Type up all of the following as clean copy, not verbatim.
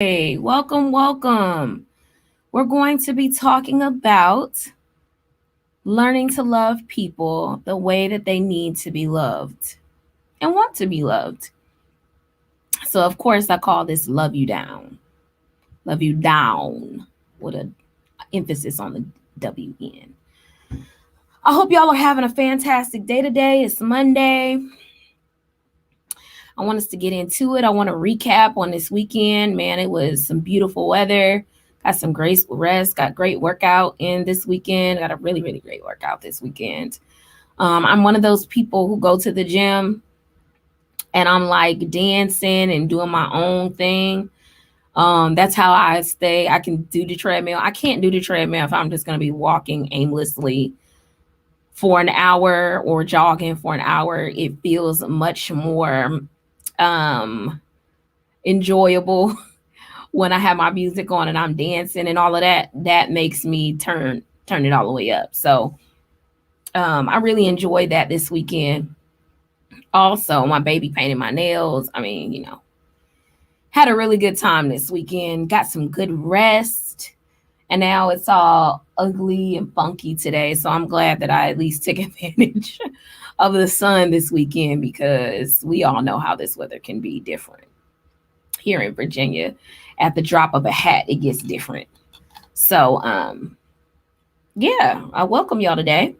Hey, welcome. We're going to be talking about learning to love people the way that they need to be loved and want to be loved. So, of course, I call this Love You Down. Love You Down with an emphasis on the WN. I hope y'all are having a fantastic day today. It's Monday. I want us to get into it. I want to recap on this weekend. Man, it was some beautiful weather. Got some graceful rest. Got great workout in this weekend. Got a really, really great workout this weekend. I'm one of those people who go to the gym and I'm like dancing and doing my own thing. That's how I stay. I can do the treadmill. I can't do the treadmill if I'm just going to be walking aimlessly for an hour or jogging for an hour. It feels much more enjoyable when I have my music on and I'm dancing and all of that. That makes me turn it all the way up. So I really enjoyed that this weekend. Also, my baby painted my nails. I mean, had a really good time this weekend. Got some good rest. And now it's all ugly and funky today. So I'm glad that I at least took advantage of the sun this weekend because we all know how this weather can be different. Here in Virginia, at the drop of a hat, it gets different. So, yeah, I welcome y'all today.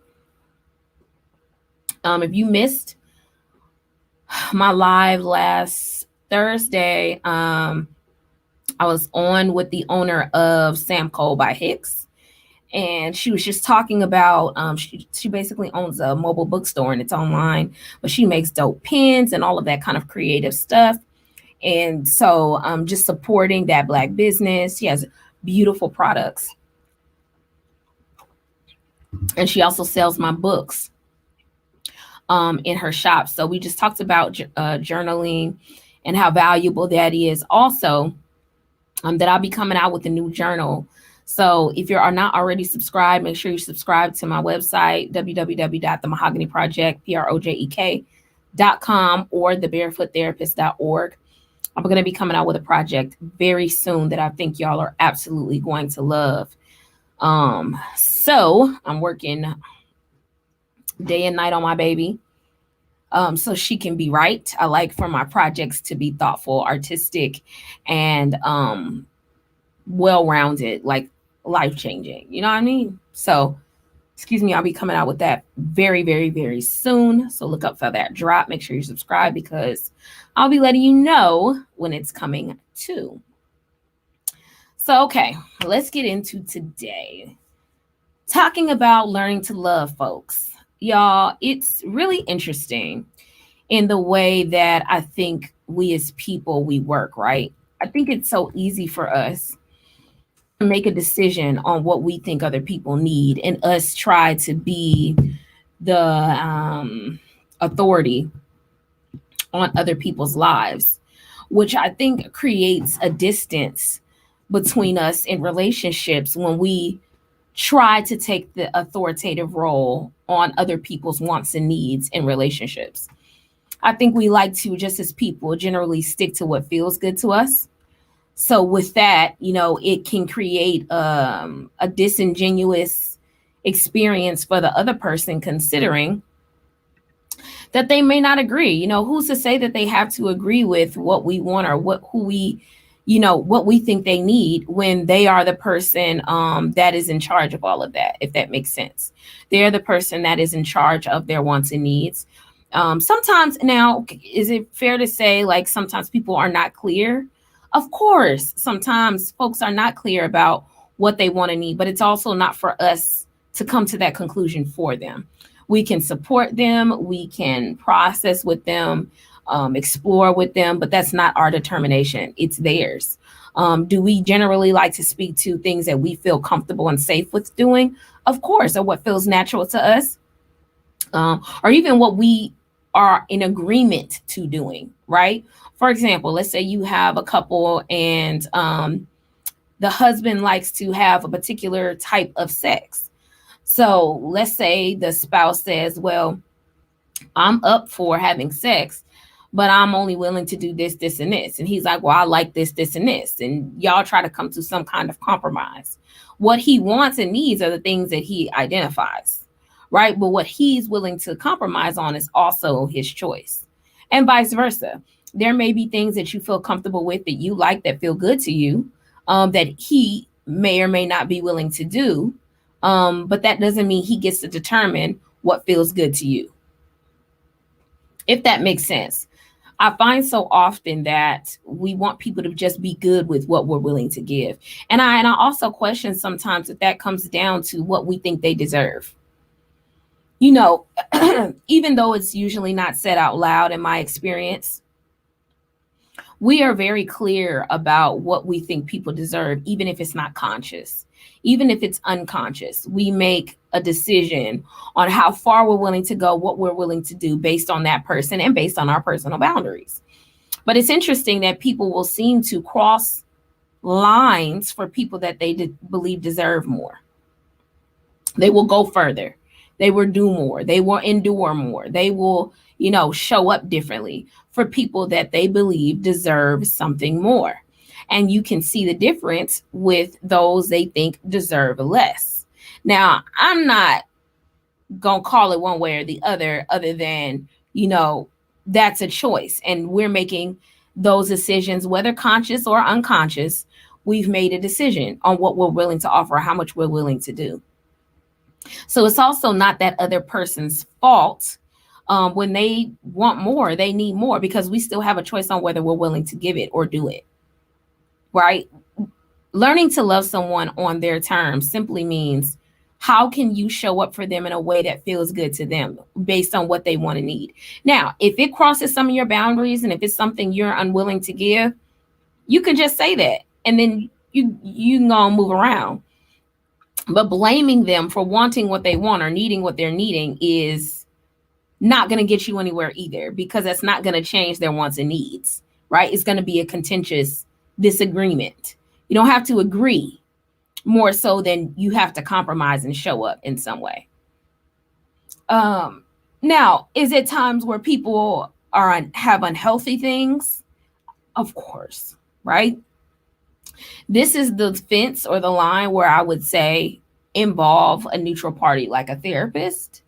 If you missed my live last Thursday, I was on with the owner of Sam Cole by Hicks. And she was just talking about she basically owns a mobile bookstore and it's online, but she makes dope pens and all of that kind of creative stuff. And so just supporting that Black business. She has beautiful products. And she also sells my books in her shop. So we just talked about journaling and how valuable that is. Also, that I'll be coming out with a new journal. So if you are not already subscribed, make sure you subscribe to my website, www.themahoganyproject.com or thebarefoottherapist.org. I'm going to be coming out with a project very soon that I think y'all are absolutely going to love. So I'm working day and night on my baby so she can be right. I like for my projects to be thoughtful, artistic, and well-rounded, like life-changing. You know what I mean? So, excuse me, I'll be coming out with that very, very, very soon. So look up for that drop. Make sure you subscribe because I'll be letting you know when it's coming too. So, okay, let's get into today. Talking about learning to love folks. Y'all, it's really interesting in the way that I think we as people, we work, right? I think it's so easy for us to make a decision on what we think other people need and us try to be the authority on other people's lives, which I think creates a distance between us in relationships when we try to take the authoritative role on other people's wants and needs in relationships. I think we like to, just as people, generally stick to what feels good to us. So with that, it can create a disingenuous experience for the other person, considering that they may not agree. Who's to say that they have to agree with what we want or what we think they need when they are the person that is in charge of all of that, if that makes sense. They're the person that is in charge of their wants and needs. Sometimes now, is it fair to say, like, sometimes people are not clear? Of course, sometimes folks are not clear about what they want to need, but it's also not for us to come to that conclusion for them. We can support them, we can process with them, explore with them, but that's not our determination. It's theirs. Do we generally like to speak to things that we feel comfortable and safe with doing? Of course, or what feels natural to us, or even what we are in agreement to doing, right? For example, let's say you have a couple and the husband likes to have a particular type of sex. So let's say the spouse says, well, I'm up for having sex, but I'm only willing to do this, this, and this. And he's like, well, I like this, this, and this. And y'all try to come to some kind of compromise. What he wants and needs are the things that he identifies, right? But what he's willing to compromise on is also his choice, and vice versa. There may be things that you feel comfortable with, that you like, that feel good to you, that he may or may not be willing to do. But that doesn't mean he gets to determine what feels good to you, if that makes sense. I find so often that we want people to just be good with what we're willing to give. And I also question sometimes if that comes down to what we think they deserve. You know, even though it's usually not said out loud in my experience, we are very clear about what we think people deserve, even if it's not conscious, even if it's unconscious. We make a decision on how far we're willing to go, what we're willing to do based on that person and based on our personal boundaries. But it's interesting that people will seem to cross lines for people that they believe deserve more. They will go further. They will do more. They will endure more. They will, show up differently for people that they believe deserve something more. And you can see the difference with those they think deserve less. Now, I'm not going to call it one way or the other than, that's a choice. And we're making those decisions, whether conscious or unconscious. We've made a decision on what we're willing to offer, how much we're willing to do. So it's also not that other person's fault. When they want more, they need more, because we still have a choice on whether we're willing to give it or do it. Right? Learning to love someone on their terms simply means, how can you show up for them in a way that feels good to them based on what they want to need? Now, if it crosses some of your boundaries and if it's something you're unwilling to give, you can just say that, and then you can go and move around. But blaming them for wanting what they want or needing what they're needing is not going to get you anywhere either, because that's not going to change their wants and needs, right? It's going to be a contentious disagreement. You don't have to agree, more so than you have to compromise and show up in some way. Now, is it times where people have unhealthy things? Of course, right? This is the fence or the line where I would say involve a neutral party like a therapist,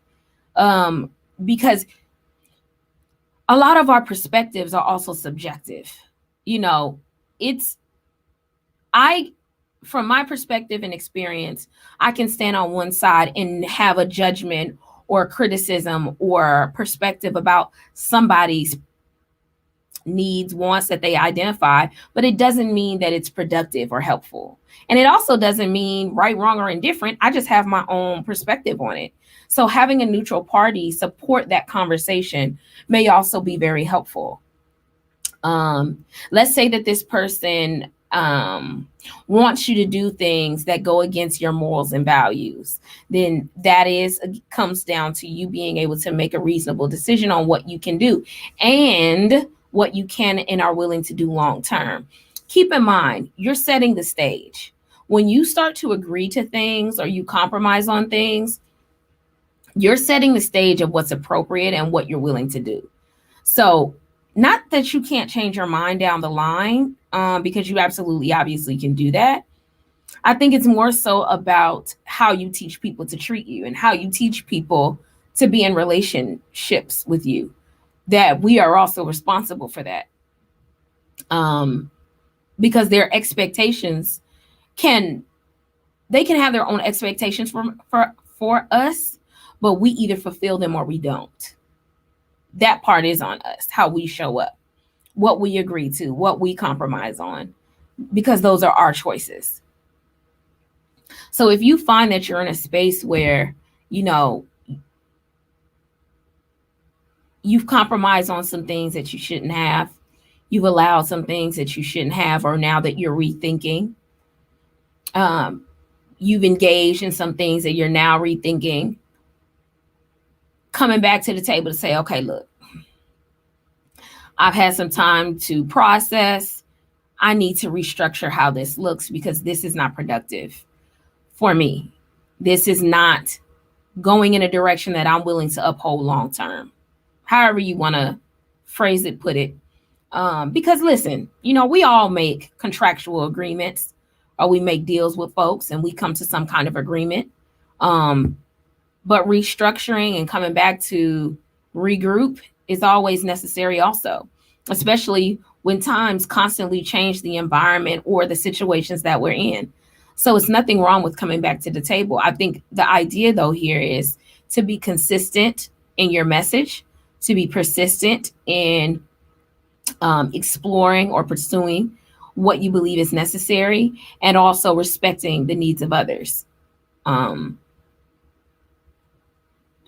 because a lot of our perspectives are also subjective. From my perspective and experience, I can stand on one side and have a judgment or criticism or perspective about somebody's needs, wants that they identify, but it doesn't mean that it's productive or helpful. And it also doesn't mean right, wrong, or indifferent. I just have my own perspective on it. So having a neutral party support that conversation may also be very helpful. Let's say that this person wants you to do things that go against your morals and values. Then that comes down to you being able to make a reasonable decision on what you can do and what you can and are willing to do long term. Keep in mind, you're setting the stage. When you start to agree to things or you compromise on things, you're setting the stage of what's appropriate and what you're willing to do. So not that you can't change your mind down the line, because you absolutely, obviously can do that. I think it's more so about how you teach people to treat you and how you teach people to be in relationships with you, that we are also responsible for that. Because their expectations can have their own expectations for us, but we either fulfill them or we don't. That part is on us, how we show up, what we agree to, what we compromise on, because those are our choices. So if you find that you're in a space where, you've compromised on some things that you shouldn't have, you've allowed some things that you shouldn't have, or now that you're rethinking, you've engaged in some things that you're now rethinking, coming back to the table to say, okay, look, I've had some time to process. I need to restructure how this looks, because this is not productive for me. This is not going in a direction that I'm willing to uphold long term. However you want to phrase it, put it. Because listen, we all make contractual agreements, or we make deals with folks and we come to some kind of agreement. Um, but restructuring and coming back to regroup is always necessary also, especially when times constantly change the environment or the situations that we're in. So it's nothing wrong with coming back to the table. I think the idea though here is to be consistent in your message, to be persistent in exploring or pursuing what you believe is necessary, and also respecting the needs of others. Um,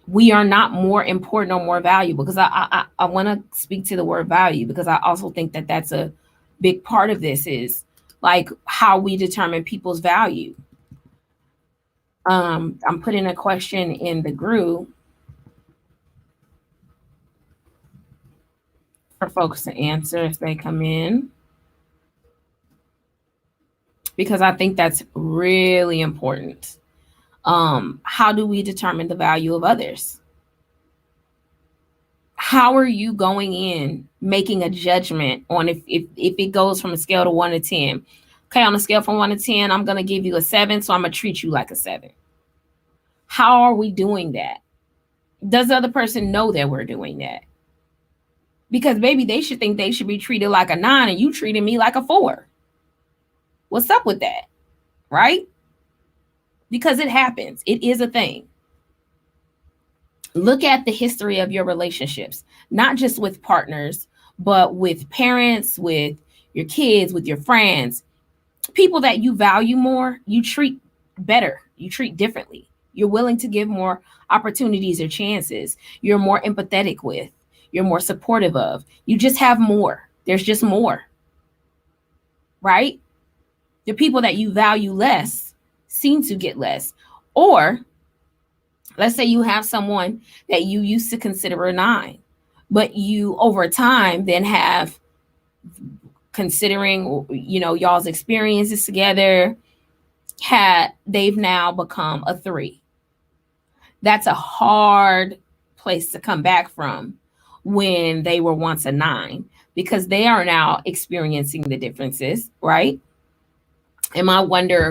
we are not more important or more valuable, because I want to speak to the word value, because I also think that that's a big part of this, is like how we determine people's value. I'm putting a question in the group for folks to answer as they come in, because I think that's really important. How do we determine the value of others? How are you going in making a judgment on if it goes from a scale to 1 to 10? Okay, on a scale from 1 to 10, I'm going to give you a 7, so I'm going to treat you like a 7. How are we doing that? Does the other person know that we're doing that? Because maybe they should think they should be treated like a 9 and you treated me like a 4. What's up with that? Right? Because it happens. It is a thing. Look at the history of your relationships, not just with partners, but with parents, with your kids, with your friends. People that you value more, you treat better, you treat differently. You're willing to give more opportunities or chances. You're more empathetic with, you're more supportive of. You just have more. There's just more, right? The people that you value less seem to get less. Or let's say you have someone that you used to consider a 9, but you over time then have, considering y'all's experiences together, they've now become a 3. That's a hard place to come back from when they were once a 9, because they are now experiencing the differences, right? And my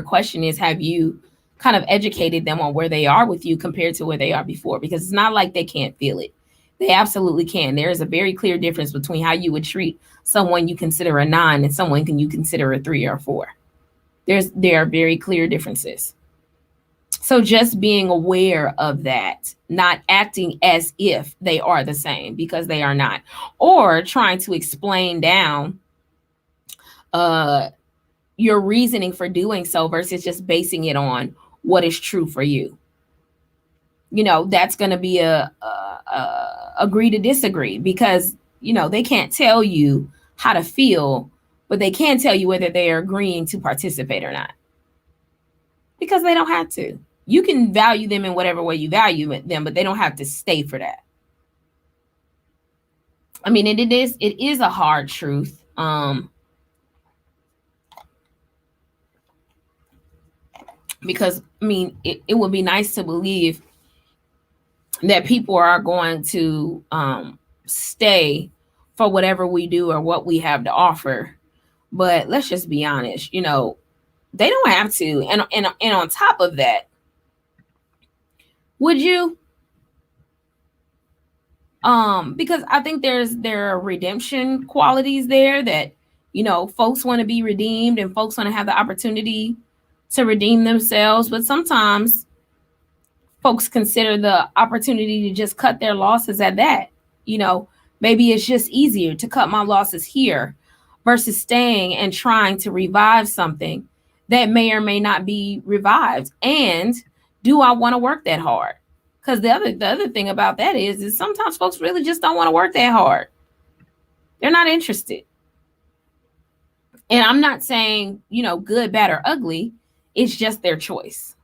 question is, have you kind of educated them on where they are with you compared to where they are before? Because it's not like they can't feel it. They absolutely can. There is a very clear difference between how you would treat someone you consider a 9 and someone you consider a 3 or 4. There are very clear differences. So just being aware of that, not acting as if they are the same, because they are not, or trying to explain down your reasoning for doing so versus just basing it on what is true for you. That's going to be a agree to disagree, because they can't tell you how to feel, but they can tell you whether they are agreeing to participate or not, because they don't have to. You can value them in whatever way you value them, but they don't have to stay for that. I mean, it is a hard truth. Because it would be nice to believe that people are going to stay for whatever we do or what we have to offer. But let's just be honest, they don't have to. And on top of that, would you? Because I think there are redemption qualities there that, folks want to be redeemed and folks want to have the opportunity to redeem themselves. But sometimes folks consider the opportunity to just cut their losses at that. Maybe it's just easier to cut my losses here versus staying and trying to revive something that may or may not be revived. And do I want to work that hard? Because the other thing about that is sometimes folks really just don't want to work that hard. They're not interested. And I'm not saying, good, bad, or ugly. It's just their choice.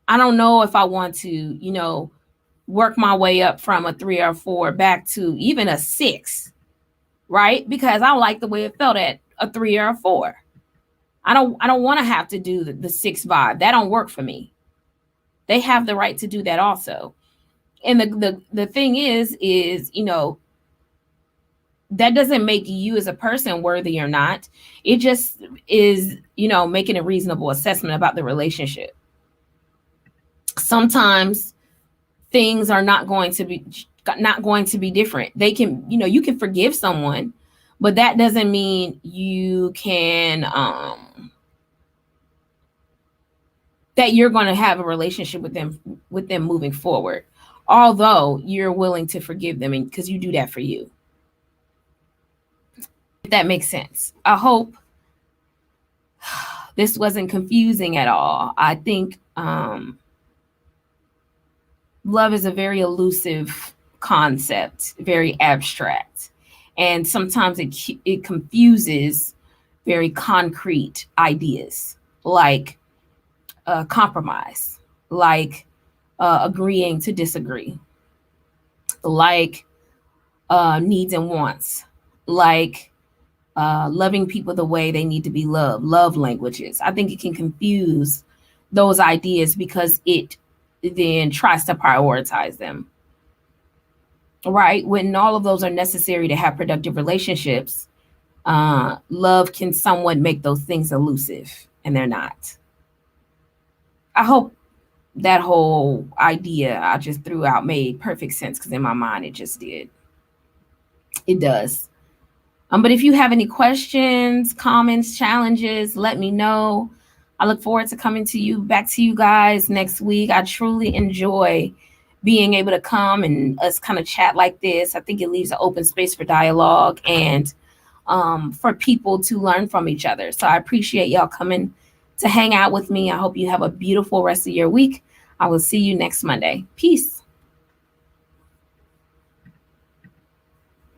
I don't know if I want to, work my way up from a 3 or 4 back to even a 6, right? Because I like the way it felt at a 3 or a 4. I don't want to have to do the 6 vibe. That don't work for me. They have the right to do that also. And the thing is, that doesn't make you as a person worthy or not. It just is, making a reasonable assessment about the relationship. Sometimes things are not going to be different. They can, you can forgive someone, but that doesn't mean you can that you're going to have a relationship with them moving forward, although you're willing to forgive them, and because you do that for you. If that makes sense. I hope this wasn't confusing at all. I think love is a very elusive concept, very abstract, and sometimes it confuses very concrete ideas like compromise, like agreeing to disagree, like needs and wants, like loving people the way they need to be loved, love languages. I think it can confuse those ideas because it then tries to prioritize them, right? When all of those are necessary to have productive relationships, love can somewhat make those things elusive, and they're not. I hope that whole idea I just threw out made perfect sense, because in my mind it just did. It does. But if you have any questions, comments, challenges, let me know. I look forward to coming back to you guys next week. I truly enjoy being able to come and us kind of chat like this. I think it leaves an open space for dialogue and for people to learn from each other. So I appreciate y'all coming to hang out with me. I hope you have a beautiful rest of your week. I will see you next Monday. Peace.